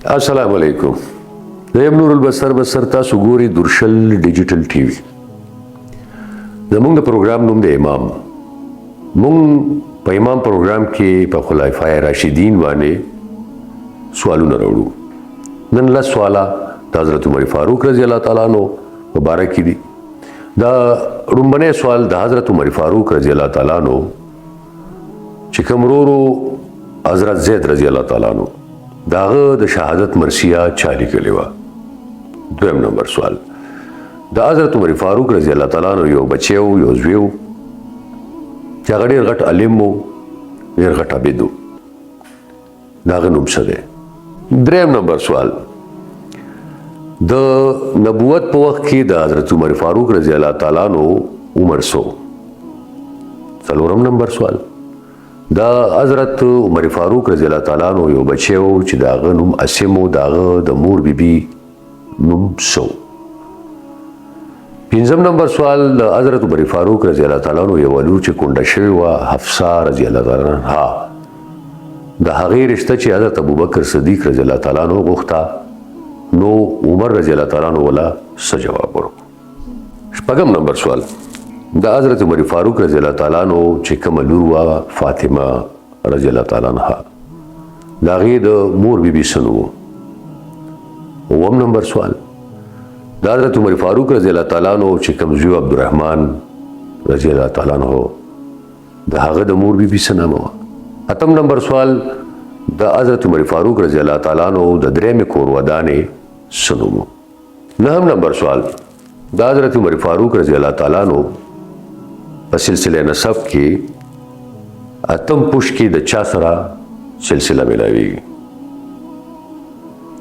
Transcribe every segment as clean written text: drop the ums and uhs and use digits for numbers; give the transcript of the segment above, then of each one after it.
अस्सलाम वालेकुम। زه نور البصر بصر تاسو ګوري درشل ډیجیټل ټي وي. زموږ د پروګرام نوم دی امام. موږ په امام پروګرام کې په خلفای راشدین باندې سوالونه راوړو. نن له سواله د حضرت عمر فاروق رضی الله تعالی عنہ مبارک دي. دا رومبنه سوال د حضرت عمر فاروق رضی الله تعالی عنہ چې کوم ورو حضرت زید رضی الله تعالی عنہ داغه د شهادت مرثیه چا لیکلې وه. دویم نمبر سوال د حضرت عمر فاروق رضی الله تعالی عنہ یو بچی و یو زوی و چې هغه ډېر غټ عالم و ډېر غټ عابد و. د هغه نوم څه دی؟ دریم نمبر سوال د نبوت په وخت کې د حضرت عمر فاروق رضی الله تعالی عنہ عمر څو؟ څلورم نمبر سوال دا حضرت عمر فاروق رضی الله تعالی عنہ یو بچی و چې د هغه نوم اسیم و. د هغه د مور بیبي نوم څه و؟ پنځم نمبر سوال د حضرت عمر فاروق رضی الله تعالی عنہ یو لور چې کونډه شوې وه حفصه رضی الله تعالی عنها د هغې رشته چې حضرت ابوبکر صدیق رضی الله تعالی عنہ غوښته نو عمر رضی الله تعالی عنہ ولا څه جواب ورکړو؟ شپږم نمبر سوال د حضرت عمر فاروق رضی الله تعالی عنہ چې کومه لور وه فاطمه رضی الله تعالی عنها د هغې د مور بیبي څه نوم و؟ اووم نمبر سوال د حضرت عمر فاروق رضی الله تعالی عنہ چې کوم زوی عبدالرحمن رضی الله تعالی عنہ د هغه د مور بیبي څه نامه وه؟ اتم نمبر سوال د حضرت عمر فاروق رضی الله تعالی عنہ د درېیمې کور ودانې څه نوم و؟ نهم نمبر سوال د حضرت عمر فاروق رضی الله تعالی عنہ په سلسله نسب کې اتم پوش کې د چا سره سلسله ملاویږي؟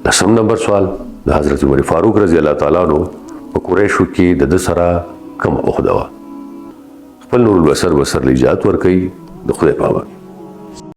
لسم نمبر سوال د حضرت عمر فاروق رضی الله تعالی عنہ په قریشو کې د ده سره کومه عهده وه؟ خپل نور البصر بصر له اجازت ورکوي. د خدای په امان.